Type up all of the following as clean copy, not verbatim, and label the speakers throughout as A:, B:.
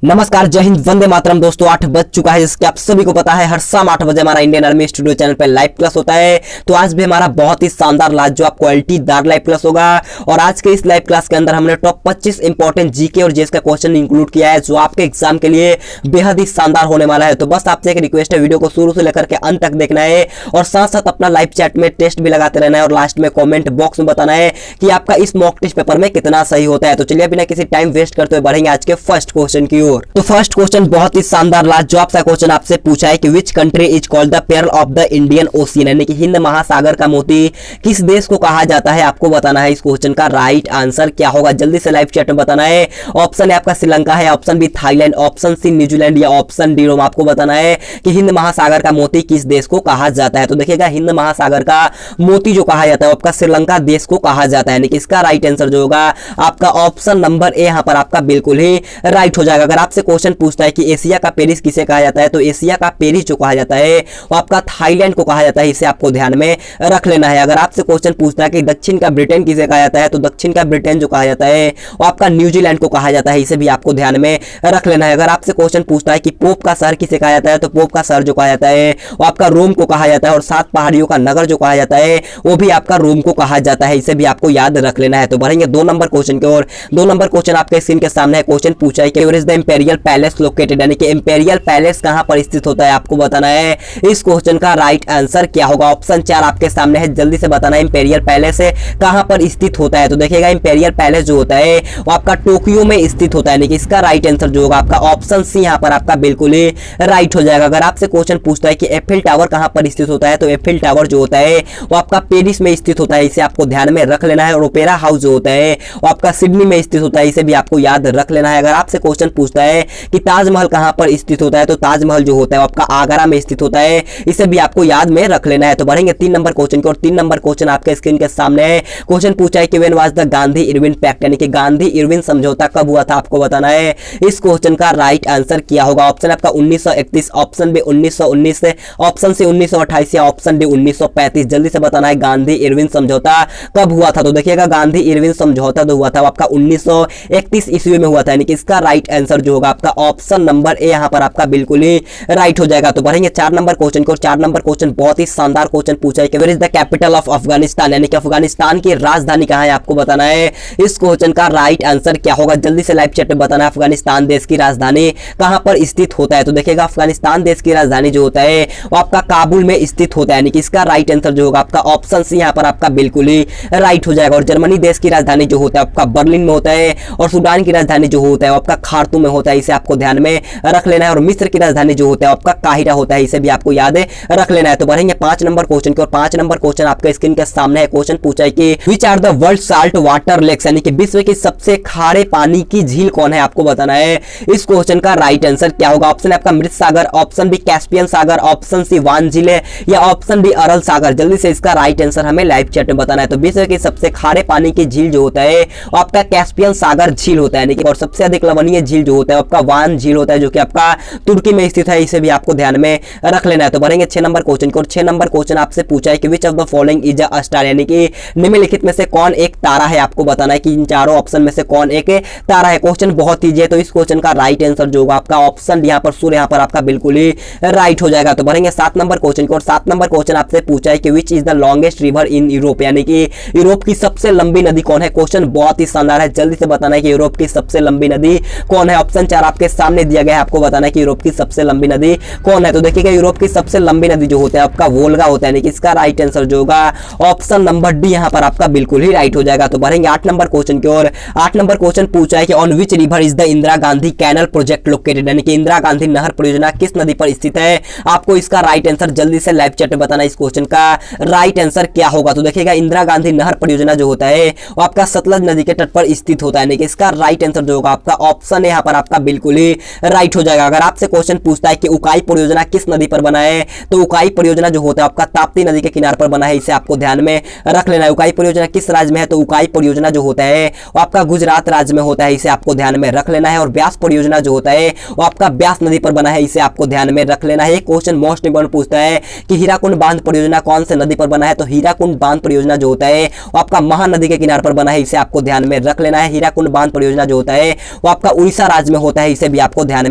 A: नमस्कार, जय हिंद, वंदे मातरम। दोस्तों 8 बज चुका है, जिसके आप सभी को पता है हर शाम 8 बजे हमारा इंडियन आर्मी स्टूडियो चैनल पे लाइव क्लास होता है। तो आज भी हमारा बहुत ही शानदार लाजवाब क्वालिटीदार लाइव क्लास होगा। और आज के इस लाइव क्लास के अंदर हमने टॉप 25 इंपॉर्टेंट जीके और जीएस का क्वेश्चन इंक्लूड किया है, जो आपके एग्जाम के लिए बेहद ही शानदार होने वाला है। तो बस आपसे एक रिक्वेस्ट है, वीडियो को शुरू से लेकर के अंत तक देखना है और साथ साथ अपना लाइव चैट में टेस्ट भी लगाते रहना है और लास्ट में कॉमेंट बॉक्स में बताना है कि आपका इस मॉक टेस्ट पेपर में कितना सही होता है। तो चलिए बिना किसी टाइम वेस्ट करते हुए बढ़ेंगे आज के फर्स्ट क्वेश्चन की ओर। तो फर्स्ट क्वेश्चन बहुत ही शानदार लाजवाब सा क्वेश्चन आपसे पूछा है कि which country is called the pearl of the Indian ocean, यानी कि हिंद महासागर का मोती किस देश को कहा जाता है। आपको बताना है इस क्वेश्चन का राइट आंसर क्या होगा, जल्दी से लाइव चैट में बताना है। ऑप्शन है आपका श्रीलंका है, option B Thailand, option C New Zealand या ऑप्शन डी रोम। आपको बताना है कि हिंद महासागर का मोती किस देश को कहा जाता है। तो देखिएगा, हिंद महासागर का मोती जो कहा जाता है आपका श्रीलंका देश को कहा जाता है, यानी कि इसका राइट आंसर जो होगा आपका ऑप्शन नंबर ए यहाँ पर आपका बिल्कुल ही राइट हो जाएगा। अगर आपसे क्वेश्चन पूछता है कि एशिया का पेरिस किसे कहा जाता है, तो एशिया का पेरिस जो कहा जाता है वो आपका थाईलैंड को कहा जाता है, इसे आपको ध्यान में रख लेना है। अगर आपसे क्वेश्चन पूछता है कि दक्षिण का ब्रिटेन किसे कहा जाता है, तो दक्षिण का ब्रिटेन जो कहा जाता है वो आपका न्यूजीलैंड को कहा जाता है, इसे भी आपको ध्यान में रख लेना है। अगर आपसे क्वेश्चन पूछता है कि पोप का शहर किसे कहा जाता है, तो पोप का शहर जो कहा जाता है वो आपका रोम को कहा जाता है, और 7 पहाड़ियों का नगर जो कहा जाता है वो भी आपका रोम को कहा जाता है, इसे भी आपको याद रख लेना है। तो बढ़ेंगे 2 नंबर क्वेश्चन की ओर। 2 नंबर क्वेश्चन आपके स्क्रीन के सामने है। क्वेश्चन पूछा है कि where is the imperial palace located, यानी कि इंपेरियल पैलेस कहां पर स्थित होता है। आपको बताना है इस क्वेश्चन का राइट आंसर क्या होगा। ऑप्शन 4 आपके सामने है, जल्दी से बताना है इंपेरियल पैलेस कहां पर स्थित होता है। तो देखिएगा, इंपेरियल पैलेस जो होता है वो आपका टोक्यो में स्थित होता है, यानी कि इसका राइट आंसर जो होगा आपका ऑप्शन सी यहाँ पर आपका बिल्कुल ही राइट हो जाएगा। अगर आपसे क्वेश्चन पूछता है कि एफिल टावर कहां पर स्थित होता है, तो एफिल टावर जो होता है वो आपका पेरिस में स्थित होता है, इसे आपको ध्यान में रख लेना है। और ओपेरा हाउस जो होता है वो आपका सिडनी में स्थित होता है, इसे भी आपको याद रख लेना है। अगर आपसे क्वेश्चन पूछता है कि ताजमहल कहां पर स्थित होता है, तो ताजमहल जो होता है आपका आगरा में स्थित होता है, इसे भी आपको याद में रख लेना है। तो बढ़ेंगे 3 नंबर क्वेश्चन की और 3 नंबर क्वेश्चन आपके स्क्रीन के सामने है। क्वेश्चन पूछा है कि when was the Gandhi Irwin pact, यानी कि गांधी इरविन समझौता कब हुआ था। आपको बताना है इस क्वेश्चन का राइट आंसर क्या होगा। ऑप्शन आपका 1931, ऑप्शन बी 1919, ऑप्शन सी 1928 या ऑप्शन डी 1935। जल्दी से बताना है गांधी इरविन समझौता कब हुआ था। तो देखिएगा, गांधी इरविन समझौता जो हुआ था आपका 1931 ईस्वी में हुआ था, यानी कि इसका राइट आंसर जो होगा आपका ऑप्शन नंबर ए यहाँ पर आपका बिल्कुल ही राइट हो जाएगा। तो बढ़ेंगे 4 नंबर क्वेश्चन को। 4 नंबर क्वेश्चन बहुत ही शानदार क्वेश्चन पूछा है कि where is the capital of Afghanistan, यानी कि अफगानिस्तान की राजधानी कहां है। आपको बताना है इस क्वेश्चन का राइट आंसर क्या होगा, जल्दी से लाइव चैट में बताना है अफगानिस्तान देश की राजधानी कहां पर स्थित होता है। तो देखिएगा, अफगानिस्तान देश की राजधानी जो होता है वो आपका काबुल में स्थित होता है, यानी कि इसका राइट आंसर जो होगा आपका ऑप्शन सी यहाँ पर आपका बिल्कुल ही राइट हो जाएगा। और जर्मनी देश की राजधानी जो होता है आपका बर्लिन में होता है, और सूडान की राजधानी जो होता है आपका खार्तूम में होता है, इसे आपको ध्यान में रख लेना है। और मिस्र की राजधानी जो होता है आपका काहिरा होता है, इसे भी आपको याद रख लेना है। तो बढ़ेंगे 5 नंबर क्वेश्चन की और 5 नंबर क्वेश्चन आपके स्क्रीन के सामने है। क्वेश्चन पूछा है कि which are the world salt water lakes, यानी कि विश्व की सबसे खारे पानी की झील कौन है। आपको बताना है इस क्वेश्चन का राइट आंसर क्या होगा। ऑप्शन आपका मृत सागर, ऑप्शन बी कैस्पियन सागर, ऑप्शन सी वान झील या ऑप्शन डी अरल सागर। जल्दी से इसका राइट आंसर हमें लाइव चैट में बताना है। तो विश्व की सबसे खारे पानी की झील जो होता है आपका कैस्पियन सागर झील होता है, यानी कि और सबसे अधिक लवणीय झील जो होता है आपका वान झील होता है, जो कि आपका तुर्की में स्थित है, इसे भी आपको ध्यान में रख लेना है। तो बढ़ेंगे 6 नंबर क्वेश्चन को। 6 नंबर क्वेश्चन आपसे पूछा है कि which of the following is a star, यानी कि निम्नलिखित में से कौन एक तारा है। आपको बताना है कि इन चारों ऑप्शन में से कौन एक तारा है। क्वेश्चन बहुत ईजी है, तो इस क्वेश्चन का राइट आंसर जो होगा आपका ऑप्शन यहाँ पर सूर्य यहाँ पर आपका बिल्कुल ही राइट हो जाएगा। तो बढ़ेंगे 7 नंबर क्वेश्चन को और 7 नंबर क्वेश्चन आपसे पूछा है कि which is the longest river in Europe, यानी कि यूरोप की सबसे लंबी नदी कौन है। क्वेश्चन बहुत ही शानदार है, जल्दी से बताना है कि यूरोप की सबसे लंबी नदी कौन है। ऑप्शन 4 आपके सामने दिया गया है, आपको बताना है कि यूरोप की सबसे लंबी नदी कौन है। तो देखिएगा, यूरोप की सबसे लंबी नदी जो होता है आपका वोल्गा होता है, यानी कि इसका राइट आंसर जो होगा ऑप्शन नंबर डी यहाँ पर आपका बिल्कुल ही राइट हो जाएगा। तो बढ़ेंगे 8 नंबर क्वेश्चन की ओर। 8 नंबर क्वेश्चन पूछा है कि on which river is the Indira Gandhi canal project located, यानी कि इंदिरा गांधी नहर परियोजना किस नदी पर स्थित है। आपको इसका राइट आंसर जल्दी से लाइव चैट में बताना इस क्वेश्चन का राइट आंसर क्या होगा। तो देखिएगा, इंदिरा गांधी नहर परियोजना जो होता है वो आपका सतलज नदी के तट पर स्थित होता है, यानी कि इसका राइट आंसर जो होगा आपका ऑप्शन यहाँ पर आपका बिल्कुल ही राइट हो जाएगा। अगर आपसे क्वेश्चन पूछता है कि उकाई परियोजना किस नदी पर बना है, तो उकाई परियोजना जो होता है आपका ताप्ती नदी के किनारे पर बना है, इसे आपको ध्यान में रख लेना है। उकाई परियोजना किस राज्य में है, तो उकाई परियोजना जो होता है वो आपका गुजरात राज्य में होता है, इसे आपको ध्यान में रख लेना है। और व्यास परियोजना जो होता है वो आपका व्यास नदी पर बना है, इसे आपको ध्यान में रख लेना है। एक क्वेश्चन मोस्ट इंपोर्टेंट पूछता है कि हीराकुंड बांध परियोजना कौन से नदी पर बना है, तो हीराकुंड बांध परियोजना जो होता है वो आपका महानदी के किनारे पर बना है, इसे आपको ध्यान में रख लेना है। हीराकुंड बांध परियोजना जो होता है वो आपका उड़ीसा राज्य राज्य में होता है, इसे भी आपको ध्यान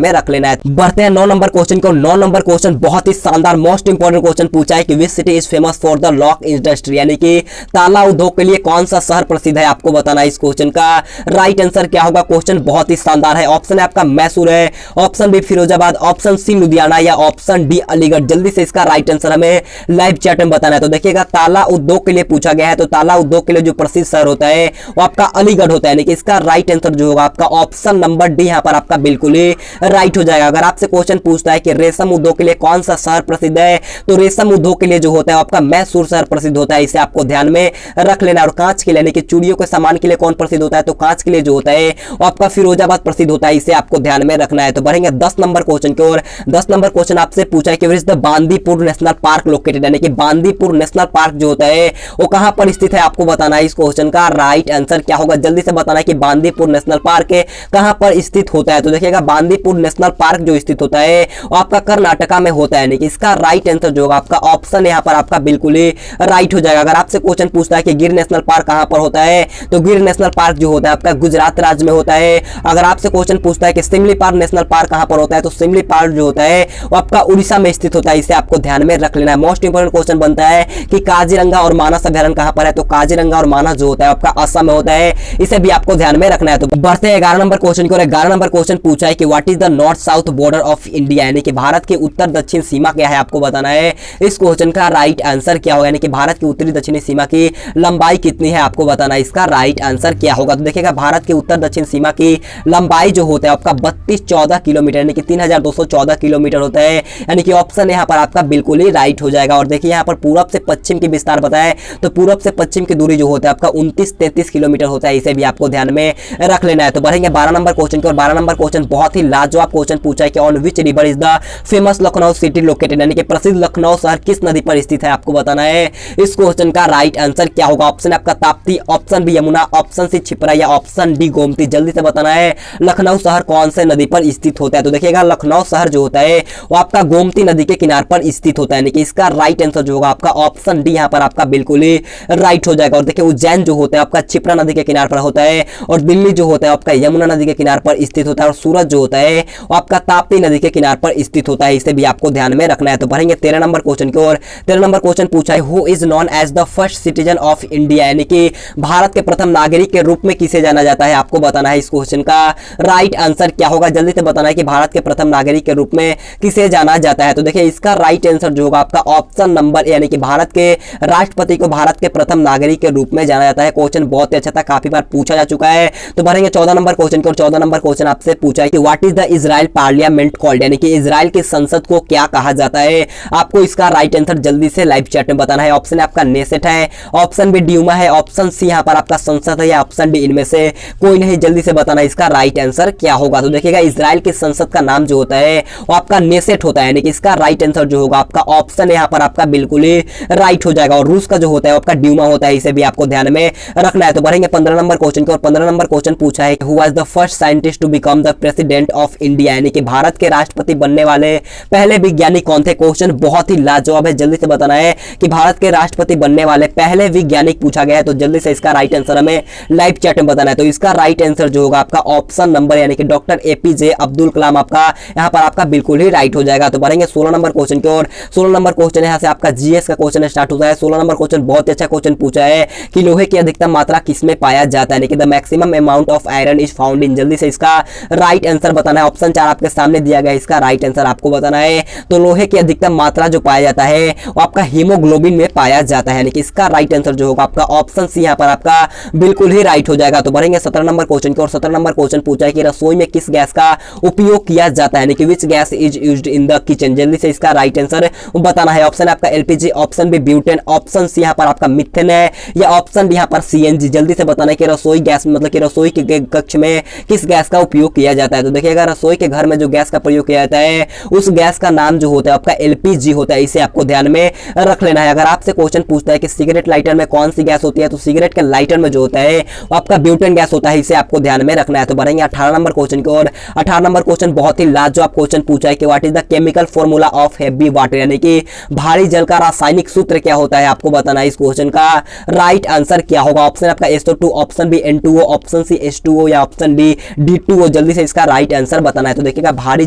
A: में रख लेना है। बढ़ते हैं 9 नंबर क्वेश्चन को। 9 नंबर क्वेश्चन बहुत ही शानदार मोस्ट इंपोर्टेंट क्वेश्चन पूछा है कि which city is famous for the lock industry, यानी कि ताला उद्योग के लिए कौन सा शहर प्रसिद्ध है, आपको बताना है इस क्वेश्चन का राइट आंसर क्या होगा। क्वेश्चन बहुत ही शानदार है। ऑप्शन है आपका मैसूर है, option B Firozabad, option C Ludhiana या ऑप्शन डी अलीगढ़। जल्दी से इसका राइट आंसर हमें लाइव चैट में बताना है। तो देखिएगा ताला उद्योग के लिए पूछा गया है, तो ताला उद्योग के लिए जो प्रसिद्ध शहर होता है वो आपका अलीगढ़ होता है, यानी कि इसका राइट आंसर जो होगा आपका ऑप्शन नंबर डी यहां पर आपका बिल्कुल ही राइट हो जाएगा। अगर आपसे क्वेश्चन पूछता है कि रेशम उद्योग के लिए कौन सा शहर प्रसिद्ध है, तो रेशम उद्योग के लिए जो होता है आपका मैसूर शहर प्रसिद्ध होता है, इसे आपको ध्यान में रख लेना। और कांच के लिए यानी कि चूड़ियों के सामान के लिए कौन प्रसिद्ध होता है, तो कांच के लिए जो होता है वो आपका फिरोजाबाद प्रसिद्ध होता है, इसे आपको ध्यान में रखना है। तो बढ़ेंगे 10 नंबर क्वेश्चन की ओर। 10 नंबर क्वेश्चन आपसे पूछा है कि where is the Bandipur national park located, यानी कि बांदीपुर नेशनल पार्क जो होता है वो कहां पर स्थित है, आपको बताना है इस क्वेश्चन का राइट आंसर क्या होगा। जल्दी से बताना है कि बांदीपुर नेशनल पार्क कहां पर स्थित होता है। तो देखिएगा बांदीपुर नेशनल पार्क जो स्थित होता है वो आपका कर्नाटका में होता है, यानी कि इसका राइट आंसर जो होगा आपका ऑप्शन यहां पर आपका बिल्कुल ही राइट हो जाएगा। अगर आपसे क्वेश्चन पूछता है कि गिर नेशनल पार्क कहां पर होता है, तो गिर नेशनल पार्क जो होता है आपका गुजरात राज्य में होता है। अगर आपसे क्वेश्चन पूछता है कि सिमली पार्क नेशनल पार्क कहां पर होता है, तो सिमली पार्क जो होता है वो आपका उड़ीसा में स्थित होता है, इसे आपको ध्यान में रख लेना है। मोस्ट इंपोर्टेंट क्वेश्चन बनता है कि काजीरंगा और मानस अभ्यारण्य कहां पर है, तो काजीरंगा और मानस जो होता है आपका असम में होता है, इसे भी आपको ध्यान में रखना है। तो बढ़ते हैं 11 नंबर क्वेश्चन की ओर। 11 नंबर क्वेश्चन पूछा है कि what is the north south border of India, यानी कि भारत की उत्तर दक्षिण सीमा क्या है, आपको बताना है इस क्वेश्चन का राइट आंसर क्या होगा, यानी कि भारत की उत्तरी दक्षिणी सीमा की लंबाई कितनी है, आपको बताना है इसका राइट आंसर क्या होगा। तो देखिएगा भारत की उत्तर दक्षिण सीमा की लंबाई जो होता है आपका 3214 किलोमीटर, यानी कि 3214 किलोमीटर होता है, यानी कि ऑप्शन यहाँ पर आपका बिल्कुल ही राइट हो जाएगा। और देखिए यहाँ पर पूरब से पश्चिम की विस्तार बताए, तो पूरब से पश्चिम की दूरी जो होता है आपका 29-33 किलोमीटर होता है, इसे भी आपको ध्यान में रख लेना है। तो बढ़ेंगे 12 नंबर क्वेश्चन की और 12 नंबर क्वेश्चन बहुत ही लाजवाब क्वेश्चन पूछा है कि on which river is the famous Lucknow city located, यानी कि प्रसिद्ध लखनऊ शहर किस नदी पर स्थित है, आपको बताना है इस क्वेश्चन का राइट आंसर क्या होगा। ऑप्शन आपका Tapti, option B Yamuna, option C Shipra या ऑप्शन डी गोमती। जल्दी से बताना है लखनऊ शहर कौन से नदी पर स्थित होता है। तो देखिएगा लखनऊ शहर जो होता है वो आपका गोमती नदी के किनारे पर स्थित होता है, यानी कि इसका राइट आंसर जो होगा आपका ऑप्शन डी यहाँ पर आपका बिल्कुल ही राइट हो जाएगा। और देखिए उज्जैन जो होता है आपका क्षिप्रा नदी के किनारे पर होता है, और दिल्ली जो होता है आपका यमुना नदी के किनारे पर स्थित होता है, और सूरत जो होता है वो आपका ताप्ती नदी के किनारे पर स्थित होता है, इसे भी आपको ध्यान में रखना है। तो बढ़ेंगे 13 नंबर क्वेश्चन की ओर। 13 नंबर क्वेश्चन पूछा है who is known as the first citizen of India, यानी कि भारत के प्रथम नागरिक के रूप में किसे जाना जाता है, आपको बताना है इस क्वेश्चन का राइट आंसर क्या होगा। जल्दी से बताना है कि भारत के प्रथम नागरिक के रूप में किसे जाना जाता है। तो देखिए इसका राइट आंसर जो होगा आपका ऑप्शन नंबर, यानी कि भारत के राष्ट्रपति को भारत के प्रथम नागरिक के रूप में जाना जाता है। क्वेश्चन बहुत ही अच्छा था, काफी बार पूछा जा चुका है। तो बढ़ेंगे 14 नंबर क्वेश्चन की और 14 नंबर क्वेश्चन आपसे पूछा है कि what is the Israel parliament called, यानी कि इजराइल की संसद को क्या कहा जाता है, आपको इसका राइट आंसर जल्दी से लाइव चैट में बताना है। ऑप्शन आपका नेसेट है, ऑप्शन बी ड्यूमा है, ऑप्शन सी यहाँ पर आपका संसद है, या ऑप्शन डी इनमें से कोई नहीं। जल्दी से बताना इसका राइट आंसर क्या होगा। तो देखिएगा इजराइल की संसद का नाम जो होता है वो आपका नेसेट होता है, यानी कि इसका राइट आंसर जो होगा आपका ऑप्शन यहाँ पर आपका बिल्कुल ही राइट हो जाएगा। और रूस का जो होता है आपका ड्यूमा होता है, इसे भी आपको ध्यान में रखना है। तो बढ़ेंगे 15 नंबर क्वेश्चन की और 15 नंबर क्वेश्चन पूछा है who was the first scientist to become the president of India, यानी कि भारत के राष्ट्रपति बनने वाले पहले वैज्ञानिक कौन थे। क्वेश्चन बहुत ही लाजवाब है, जल्दी से बताना है कि भारत के राष्ट्रपति बनने वाले पहले वैज्ञानिक पूछा गया है। तो जल्दी से इसका राइट आंसर हमें लाइव चैट में बताना है। तो इसका राइट आंसर जो होगा आपका ऑप्शन नंबर, यानी कि डॉक्टर एपीजे अब्दुल कलाम आपका यहाँ पर आपका बिल्कुल ही राइट हो जाएगा। तो बढ़ेंगे 16 नंबर क्वेश्चन की और 16 नंबर क्वेश्चन यहाँ से आपका जीएस का क्वेश्चन स्टार्ट होता है। 16 नंबर क्वेश्चन बहुत ही अच्छा क्वेश्चन पूछा है कि लोहे की अधिकतम मात्रा किसमें पाया जाता है, यानी कि the maximum amount of iron is found in. जल्दी से इसका राइट आंसर बताना है। ऑप्शन 4 आपके सामने दिया गया है, इसका राइट आंसर आपको बताना है। तो लोहे की अधिकतम मात्रा जो पाया जाता है वो आपका हीमोग्लोबिन में पाया जाता है, यानी कि इसका राइट आंसर जो होगा आपका ऑप्शन सी यहाँ पर आपका बिल्कुल ही राइट हो जाएगा। तो बढ़ेंगे 17 नंबर क्वेश्चन की और 17 नंबर क्वेश्चन पूछा है कि रसोई में किस गैस का उपयोग किया जाता है, यानी कि which gas is used in the kitchen. जल्दी से इसका राइट आंसर बताना है। ऑप्शन आपका LPG, option B butane, option C यहाँ पर आपका मिथेन है, या ऑप्शन डी यहाँ पर सीएनजी। जल्दी से बताना है कि रसोई गैस मतलब कि रसोई के कक्ष में किस गैस का उपयोग किया जाता है। तो देखिएगा रसोई के घर में जो गैस का प्रयोग किया जाता है उस गैस का नाम जो होता है आपका एलपीजी होता है, इसे आपको ध्यान में रख लेना है। अगर आपसे क्वेश्चन पूछता है कि सिगरेट लाइटर में कौन सी गैस होती है, तो सिगरेट के लाइटर में जो होता है वो आपका ब्यूटेन गैस होता है, इसे आपको ध्यान में रखना है। तो बढ़ेंगे 18 नंबर क्वेश्चन की और 18 नंबर क्वेश्चन बहुत ही लाजवाब क्वेश्चन पूछा है कि what is the chemical formula of heavy water, यानी कि भारी जल का रासायनिक सूत्र क्या होता है, आपको बताना है इस क्वेश्चन का राइट आंसर क्या होगा। ऑप्शन आपका SO2, option B N2O, option C H2O या ऑप्शन डी D2O। तो जल्दी से इसका राइट आंसर बताना है। तो देखिएगा भारी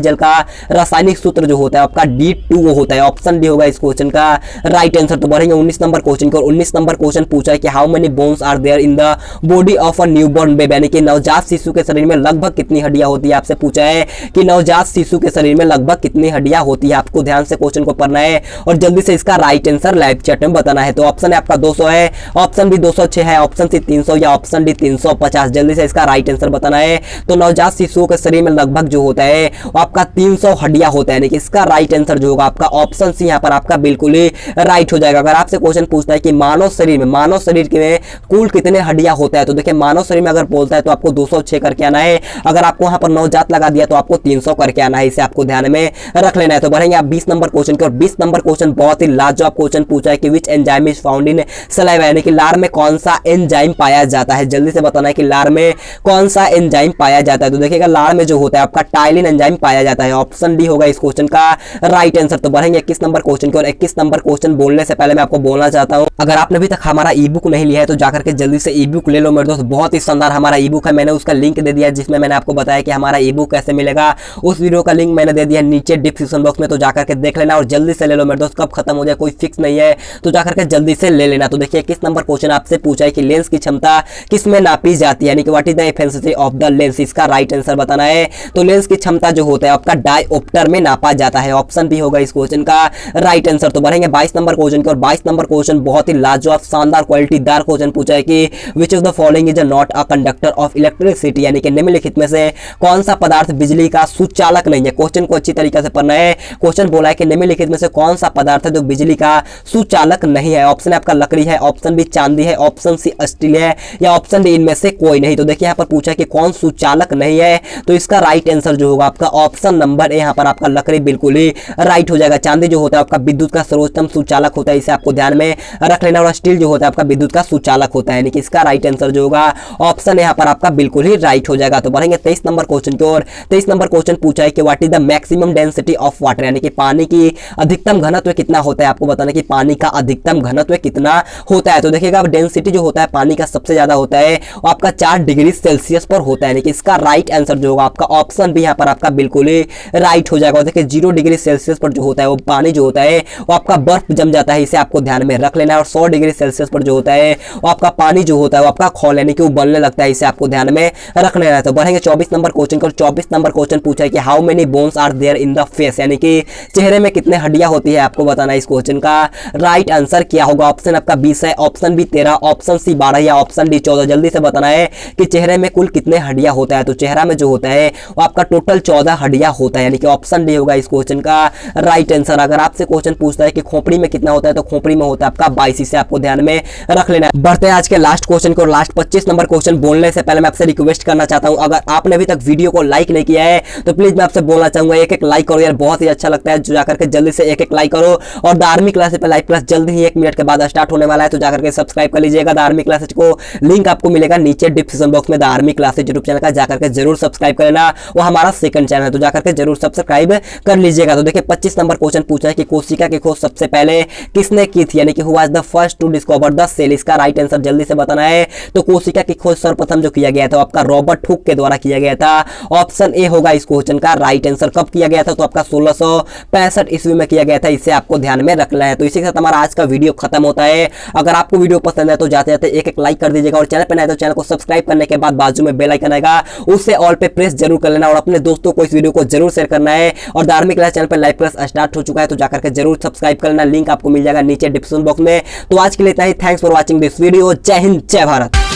A: जल का रासायनिक सूत्र जो होता है आपका D2O होता है, ऑप्शन डी होगा इस क्वेश्चन का राइट आंसर। तो बढ़ेंगे 19 नंबर क्वेश्चन की, और 19 नंबर क्वेश्चन पूछा है कि how many bones are there in the body of a newborn baby, यानी कि नवजात शिशु के शरीर में लगभग कितनी हड्डियां होती है। आपसे पूछा है कि नवजात शिशु के शरीर में लगभग कितनी हड्डियां होती है। आपको ध्यान से क्वेश्चन को पढ़ना है और जल्दी से इसका राइट आंसर लाइव चैट में बताना है। तो ऑप्शन है आपका 200 है, ऑप्शन बी 206 है, ऑप्शन सी 300 या ऑप्शन डी 350। जल्दी से इसका राइट आंसर बताना है। तो नवजात शिशुओं के शरीर में लगभग जो होता है वो आपका 300 हड्डियां होता है, यानी कि इसका राइट आंसर जो होगा आपका ऑप्शन सी यहाँ पर आपका बिल्कुल ही राइट हो जाएगा। अगर आपसे क्वेश्चन पूछता है कि मानव शरीर में कुल कितने हड्डियां होता है, तो देखिए मानव शरीर में अगर बोलता है तो आपको 206 करके आना है। अगर आपको वहां पर नवजात लगा दिया तो आपको 300 करके आना है, इसे आपको ध्यान में रख लेना है। तो बढ़ेंगे आप 20 नंबर क्वेश्चन की, और 20 नंबर क्वेश्चन बहुत ही लाजवाब क्वेश्चन पूछा है कि which enzyme is found in saliva, यानी कि लार में कौन सा एंजाइम पाया जाता है। जल्दी से बताना है कि लार में कौन सा एंजाइम पाया जाता है। तो देखिएगा लार में जो होता है आपका टाइलिन एंजाइम पाया जाता है, ऑप्शन डी होगा इस क्वेश्चन का राइट आंसर। तो बढ़ेंगे 21 नंबर क्वेश्चन की, और 21 नंबर क्वेश्चन बोलने से पहले मैं आपको बोलना चाहता हूं, अगर आपने अभी तक हमारा ई बुक नहीं लिया है तो जाकर के जल्दी से ई बुक ले लो मेरे दोस्त। बहुत ही शानदार हमारा ई बुक है, मैंने उसका लिंक दे दिया जिसमें मैंने आपको बताया कि हमारा ई बुक कैसे मिलेगा। उस वीडियो का लिंक मैंने दे दिया नीचे डिस्क्रिप्शन बॉक्स में, तो जाकर के देख लेना और जल्दी से ले लो मेरे दोस्त। कब खत्म हो जाए कोई फिक्स नहीं है, तो जाकर के जल्दी से ले लेना। तो देखिए 21 नंबर क्वेश्चन आपसे पूछा है कि लेंस की क्षमता किस में नापी जाती है, यानी कि what is the efficiency of the lens, इसका राइट आंसर बताना है। तो लेंस की क्षमता जो होता है आपका डायोप्टर में नापा जाता है, ऑप्शन बी होगा इस क्वेश्चन का राइट आंसर। तो बढ़ेंगे 22 नंबर क्वेश्चन की, और 22 नंबर क्वेश्चन बहुत ही लाजवाब शानदार क्वालिटीदार क्वेश्चन पूछा है कि which of the following is not a conductor of electricity, यानी कि निम्नलिखित में से कौन सा पदार्थ बिजली का सुचालक नहीं है। क्वेश्चन को अच्छी तरीके से पढ़ना है। क्वेश्चन बोला है कि निम्नलिखित में से कौन सा पदार्थ है जो बिजली का सुचालक नहीं है। ऑप्शन आपका लकड़ी है, ऑप्शन बी चांदी है, ऑप्शन सी स्टील है या ऑप्शन डी इनमें से कोई नहीं। तो देखिए यहाँ पर पूछा है कि कौन सुचालक नहीं है, तो इसका राइट आंसर जो होगा आपका ऑप्शन नंबर ए, यहाँ पर आपका लकड़ी बिल्कुल ही राइट हो जाएगा। चांदी जो होता है आपका विद्युत का सर्वोत्तम सुचालक होता है, इसे आपको ध्यान में रख लेना। और स्टील जो होता है आपका विद्युत का सुचालक होता है, यानी कि इसका राइट आंसर जो होगा ऑप्शन यहाँ पर आपका बिल्कुल ही राइट हो जाएगा। तो बढ़ेंगे 23 नंबर क्वेश्चन की ओर। 23 नंबर क्वेश्चन पूछा है कि what is the maximum density of water, यानी कि पानी की अधिकतम घनत्व कितना होता है। आपको बताना कि पानी का अधिकतम घनत्व कितना होता है। तो देखिएगा डेंसिटी जो होता है पानी का सबसे ज्यादा होता है वो आपका 4 डिग्री सेल्सियस पर होता है, यानी कि इसका राइट आंसर जो होगा आपका ऑप्शन भी यहाँ पर आपका बिल्कुल ही राइट हो जाएगा। देखिए 0 डिग्री सेल्सियस पर जो होता है वो पानी जो होता है वो आपका बर्फ जम जाता है, इसे आपको ध्यान में रख लेना है। और 100 डिग्री सेल्सियस पर जो होता है वो आपका पानी जो होता है वो आपका खौल, यानी कि वो उबलने लगता है, इसे आपको ध्यान में रख लेना है। तो बढ़ेंगे 24 नंबर क्वेश्चन को। 24 नंबर क्वेश्चन पूछा है कि how many bones are there in the face, यानी कि चेहरे में कितने हड्डियां होती है। आपको बताना है इस क्वेश्चन का राइट आंसर क्या होगा। ऑप्शन आपका 20 है, ऑप्शन बी 13, ऑप्शन सी 12 या ऑप्शन डी 14। जल्दी से बताना है कि चेहरे में कुल कितने हड्डियां होता है। तो चेहरा में जो होता है वो आपका टोटल 14 हड्डियां होता है, यानी कि ऑप्शन डी होगा इस क्वेश्चन का राइट आंसर। अगर आपसे क्वेश्चन पूछता है कि खोपड़ी में कितना होता है, तो खोपड़ी में होता है आपका 22, इसे आपको ध्यान में रख लेना है। बढ़ते हैं आज के लास्ट क्वेश्चन को। लास्ट 25 नंबर क्वेश्चन बोलने से पहले मैं आपसे रिक्वेस्ट करना चाहता हूं, अगर आपने अभी तक वीडियो को लाइक नहीं किया है तो प्लीज मैं आपसे बोलना चाहूंगा एक लाइक करो यार, बहुत ही अच्छा लगता है। जो जाकर के जल्दी से एक लाइक करो। और द आर्मी क्लासेस पे लाइव क्लास जल्द ही 1 मिनट के बाद स्टार्ट होने वाला है, तो जाकर के सब्सक्राइब कर लीजिएगा द आर्मी क्लासेस को। लिंक आपको मिलेगा नीचे डिस्क्रिप्शन बॉक्स में, the army classes YouTube channel का, जाकर के जरूर सब्सक्राइब कर लेना। वो हमारा सेकंड चैनल है, तो जाकर के जरूर सब्सक्राइब कर लीजिएगा। तो देखिए 25 नंबर क्वेश्चन पूछा है कि कोशिका की खोज सबसे पहले किसने की थी, यानी कि who was the first to discover the cell, इसका राइट आंसर जल्दी से बताना है। तो कोशिका की खोज सर्वप्रथम जो किया गया था आपका रॉबर्ट हुक के द्वारा किया गया था, ऑप्शन ए होगा इस क्वेश्चन का राइट आंसर। कब किया गया था, तो आपका 1665 ईस्वी में किया गया था, इसे आपको ध्यान में रखना है। तो इसी के साथ हमारा आज का वीडियो खत्म होता है। अगर आपको वीडियो पसंद है तो जाते जाते एक लाइक कर दीजिएगा, और चैनल पर नए तो चैनल को सब्सक्राइब करने के बाद बाजू में बेल आइकन आएगा, उससे ऑल पे प्रेस जरूर कर लेना, और अपने दोस्तों को इस वीडियो को जरूर शेयर करना है। और धार्मिक क्लास चैनल पर लाइव क्लास स्टार्ट हो चुका है, तो जाकर के जरूर सब्सक्राइब कर लेना, लिंक आपको मिल जाएगा नीचे डिस्क्रिप्शन बॉक्स में। तो आज के लिए इतना ही, thanks for watching this video. जय हिंद, जय भारत।